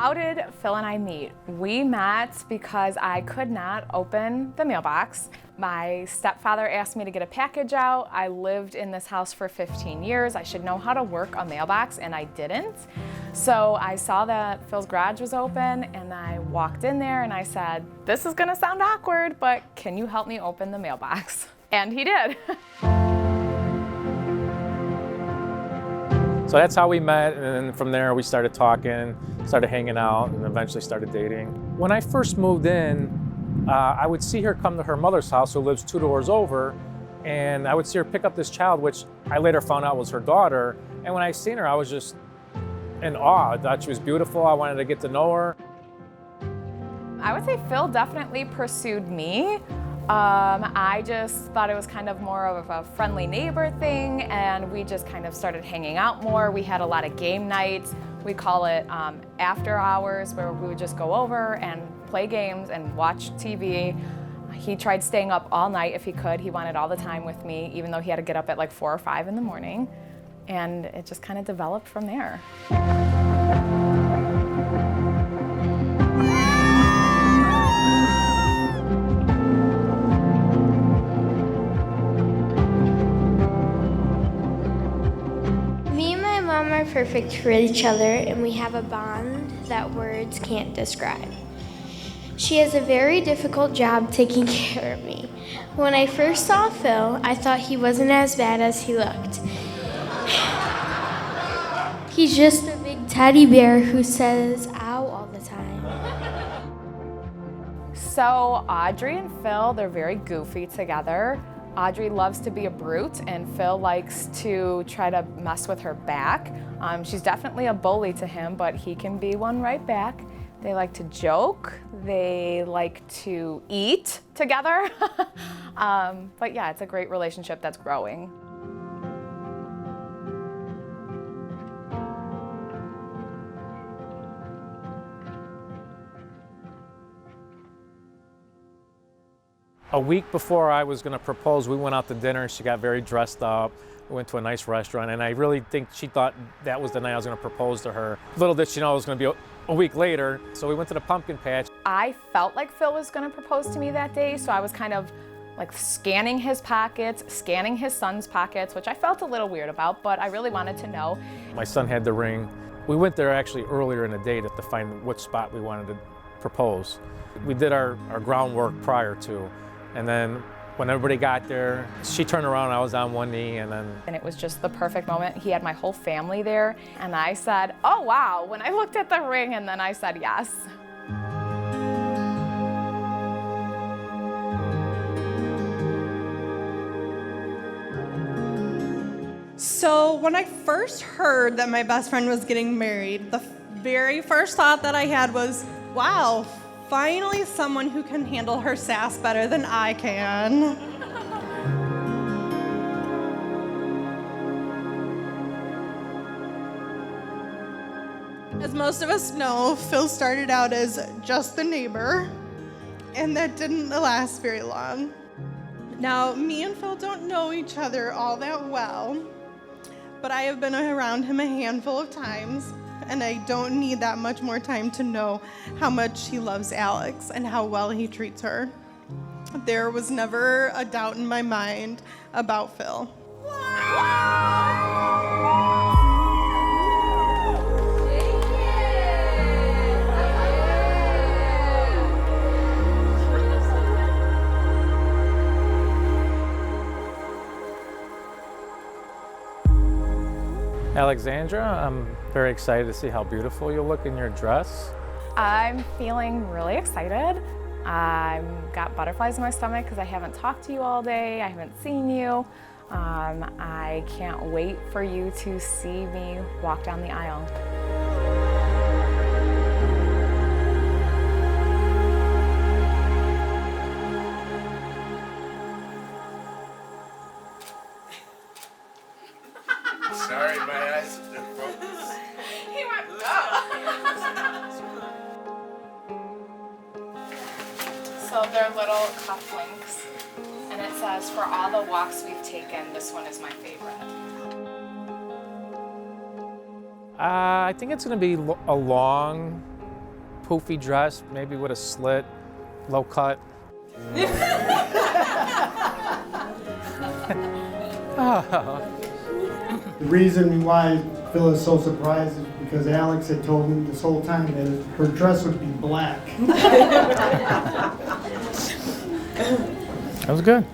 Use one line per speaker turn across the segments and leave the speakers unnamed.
How did Phil and I meet? We met because I could not open the mailbox. My stepfather asked me to get a package out. I lived in this house for 15 years. I should know how to work a mailbox, and I didn't. So I saw that Phil's garage was open, and I walked in there and I said, this is gonna sound awkward, but can you help me open the mailbox? And he did.
So that's how we met, and then from there we started talking, started hanging out, and eventually started dating. When I first moved in, I would see her come to her mother's house, who lives 2 doors over, and I would see her pick up this child, which I later found out was her daughter. And when I seen her, I was just in awe. I thought she was beautiful. I wanted to get to know her.
I would say Phil definitely pursued me. I just thought it was kind of more of a friendly neighbor thing, and we just kind of started hanging out more. We had a lot of game nights. We call it after hours, where we would just go over and play games and watch TV. He tried staying up all night if he could. He wanted all the time with me, even though he had to get up at like 4 or 5 in the morning. And it just kind of developed from there.
Are perfect for each other, and we have a bond that words can't describe. She has a very difficult job taking care of me. When I first saw Phil, I thought he wasn't as bad as he looked. He's just a big teddy bear who says ow all the time.
So Audrey and Phil, they're very goofy together. Audrey loves to be a brute, and Phil likes to try to mess with her back. She's definitely a bully to him, but he can be one right back. They like to joke. They like to eat together. But yeah, it's a great relationship that's growing.
A week before I was going to propose, we went out to dinner. She got very dressed up. We went to a nice restaurant, and I really think she thought that was the night I was going to propose to her. Little did she know it was going to be a week later. So we went to the pumpkin patch.
I felt like Phil was going to propose to me that day, so I was kind of like scanning his pockets, scanning his son's pockets, which I felt a little weird about, but I really wanted to know.
My son had the ring. We went there actually earlier in the day to find which spot we wanted to propose. We did our groundwork prior to. And then when everybody got there, she turned around, I was on one knee, and it
was just the perfect moment. He had my whole family there, and I said, oh wow, when I looked at the ring, and then I said yes.
So when I first heard that my best friend was getting married, the very first thought that I had was, wow, finally someone who can handle her sass better than I can. As most of us know, Phil started out as just the neighbor, and that didn't last very long. Now, me and Phil don't know each other all that well, but I have been around him a handful of times, and I don't need that much more time to know how much he loves Alex and how well he treats her. There was never a doubt in my mind about Phil.
Alexandra, I'm very excited to see how beautiful you look in your dress.
I'm feeling really excited. I've got butterflies in my stomach because I haven't talked to you all day. I haven't seen you. I can't wait for you to see me walk down the aisle.
Sorry, my eyes are focused.
He went, oh. So they're little cufflinks, and it says, for all the walks we've taken, this one is my favorite.
I think it's going to be a long poofy dress, maybe with a slit, low cut.
The reason why Phil is so surprised is because Alex had told him this whole time that her dress would be black.
That was good.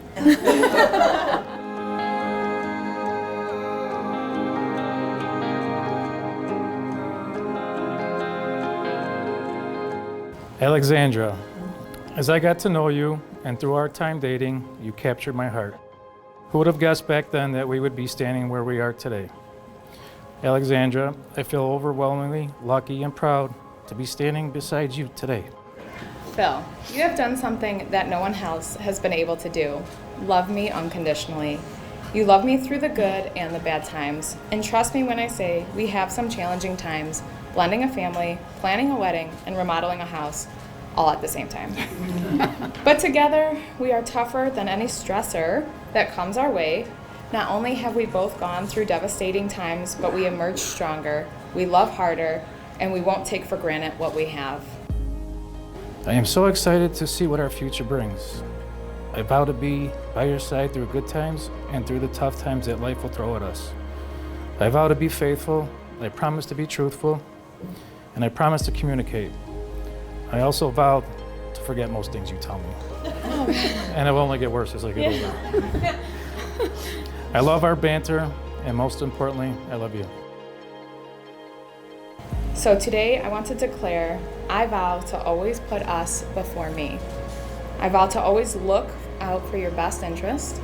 Alexandra, as I got to know you and through our time dating, you captured my heart. Who would have guessed back then that we would be standing where we are today? Alexandra, I feel overwhelmingly lucky and proud to be standing beside you today.
Phil, you have done something that no one else has been able to do. Love me unconditionally. You love me through the good and the bad times. And trust me when I say we have some challenging times, blending a family, planning a wedding, and remodeling a house, all at the same time. But together, we are tougher than any stressor that comes our way. Not only have we both gone through devastating times, but we emerge stronger, we love harder, and we won't take for granted what we have.
I am so excited to see what our future brings. I vow to be by your side through good times and through the tough times that life will throw at us. I vow to be faithful, I promise to be truthful, and I promise to communicate. I also vow to forget most things you tell me. And it will only get worse as I get older. I love our banter, and most importantly, I love you.
So today, I want to declare, I vow to always put us before me. I vow to always look out for your best interest.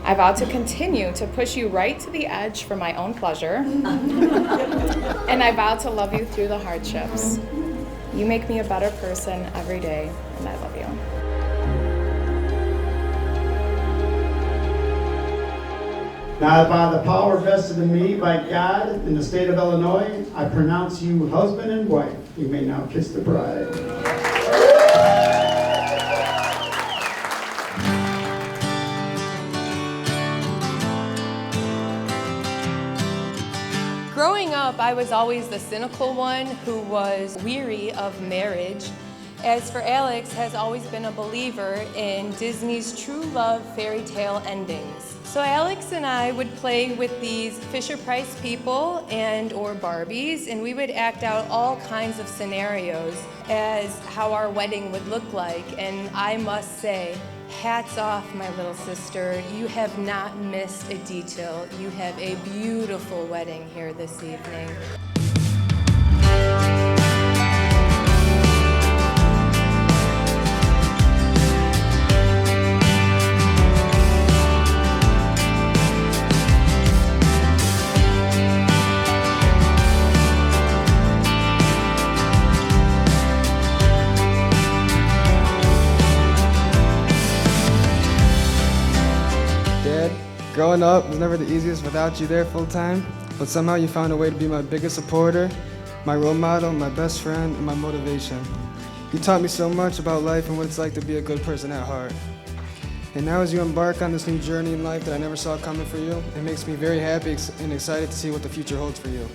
I vow to continue to push you right to the edge for my own pleasure. And I vow to love you through the hardships. You make me a better person every day, and I love you.
Now, by the power vested in me by God in the state of Illinois, I pronounce you husband and wife. You may now kiss the bride.
Growing up, I was always the cynical one who was weary of marriage. As for Alex, has always been a believer in Disney's true love fairy tale endings. So Alex and I would play with these Fisher-Price people and or Barbies, and we would act out all kinds of scenarios as how our wedding would look like. And I must say, hats off, my little sister. You have not missed a detail. You have a beautiful wedding here this evening.
Growing up was never the easiest without you there full time, but somehow you found a way to be my biggest supporter, my role model, my best friend, and my motivation. You taught me so much about life and what it's like to be a good person at heart. And now as you embark on this new journey in life that I never saw coming for you, it makes me very happy and excited to see what the future holds for you.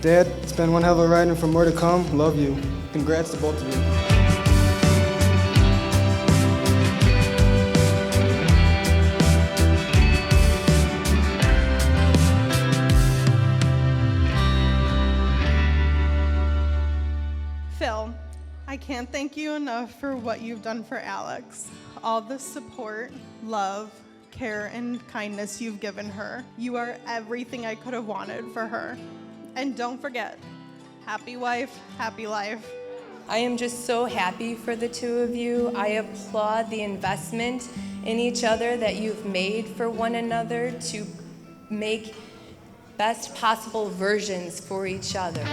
Dad, it's been one hell of a ride and for more to come, love you. Congrats to both of you.
Phil, I can't thank you enough for what you've done for Alex. All the support, love, care, and kindness you've given her. You are everything I could have wanted for her. And don't forget, happy wife, happy life.
I am just so happy for the two of you. I applaud the investment in each other that you've made for one another to make best possible versions for each other.